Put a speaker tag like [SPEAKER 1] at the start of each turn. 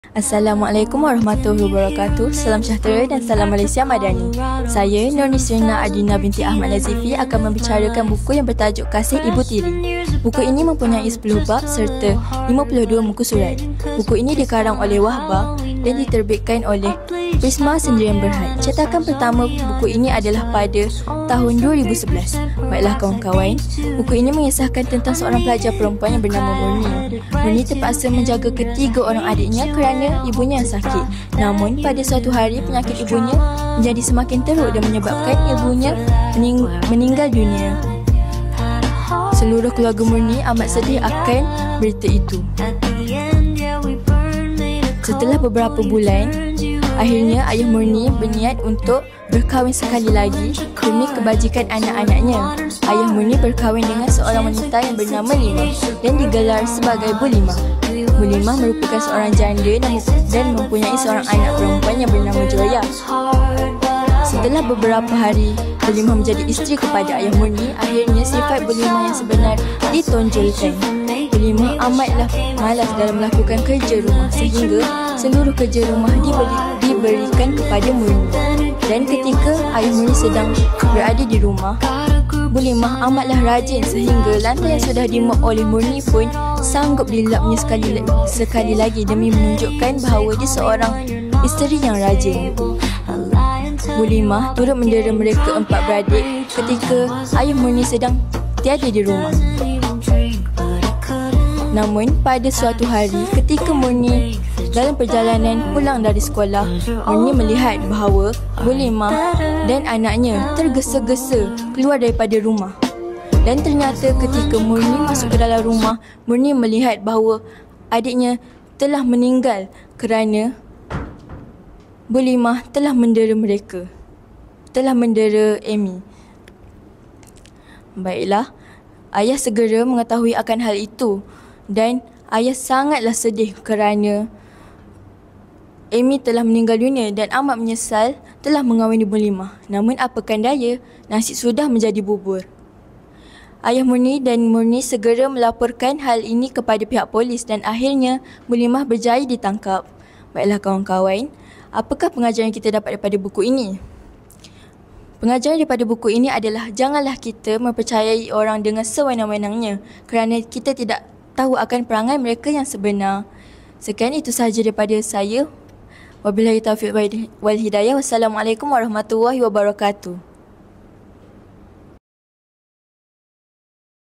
[SPEAKER 1] Assalamualaikum warahmatullahi wabarakatuh. Salam sejahtera dan salam Malaysia Madani. Saya Nur Nisrina Adina binti Ahmad Nazifi akan membicarakan buku yang bertajuk Kasih Ibu Tiri. Buku ini mempunyai 10 bab serta 52 muka surat. Buku ini dikarang oleh Wahbah dan diterbitkan oleh Prisma Sendirian Berhad. Cetakan pertama buku ini adalah pada tahun 2011. Baiklah kawan-kawan, buku ini mengisahkan tentang seorang pelajar perempuan yang bernama Murni. Murni terpaksa menjaga ketiga orang adiknya kerana ibunya yang sakit. Namun pada suatu hari penyakit ibunya menjadi semakin teruk dan menyebabkan ibunya meninggal dunia. Seluruh keluarga Murni amat sedih akan berita itu. Setelah beberapa bulan, akhirnya ayah Murni berniat untuk berkahwin sekali lagi demi kebajikan anak-anaknya. Ayah Murni berkahwin dengan seorang wanita yang bernama Limah dan digelar sebagai Bu Limah. Bu Limah merupakan seorang janda dan mempunyai seorang anak perempuan yang bernama Joya. Setelah beberapa hari Bu Limah menjadi isteri kepada ayah Murni, akhirnya sifat Bu Limah yang sebenar ditonjolkan. Bu Limah amatlah malas dalam melakukan kerja rumah sehingga seluruh kerja rumah diberikan kepada Murni. Dan ketika ayah Murni sedang berada di rumah, Bu Limah amatlah rajin sehingga lantai yang sudah dimuat oleh Murni pun sanggup dilapnya sekali lagi demi menunjukkan bahawa dia seorang isteri yang rajin. Bu Limah turut mendera mereka empat beradik ketika ayah Murni sedang tiada di rumah. Namun pada suatu hari ketika Murni dalam perjalanan pulang dari sekolah, Murni melihat bahawa Bu Limah dan anaknya tergesa-gesa keluar daripada rumah. Dan ternyata ketika Murni masuk ke dalam rumah, Murni melihat bahawa adiknya telah meninggal kerana Bu Limah telah mendera mereka. Telah mendera Amy. Baiklah, ayah segera mengetahui akan hal itu dan ayah sangatlah sedih kerana Amy telah meninggal dunia dan amat menyesal telah mengawini Bu Limah. Namun apakan daya, nasib sudah menjadi bubur. Ayah Murni dan Murni segera melaporkan hal ini kepada pihak polis dan akhirnya Bu Limah berjaya ditangkap. Baiklah kawan-kawan, apakah pengajaran yang kita dapat daripada buku ini? Pengajaran daripada buku ini adalah janganlah kita mempercayai orang dengan sewenang-wenangnya kerana kita tidak tahu akan perangai mereka yang sebenar. Sekian itu sahaja daripada saya. Wabillahi taufiq wal hidayah. Wassalamualaikum warahmatullahi wabarakatuh.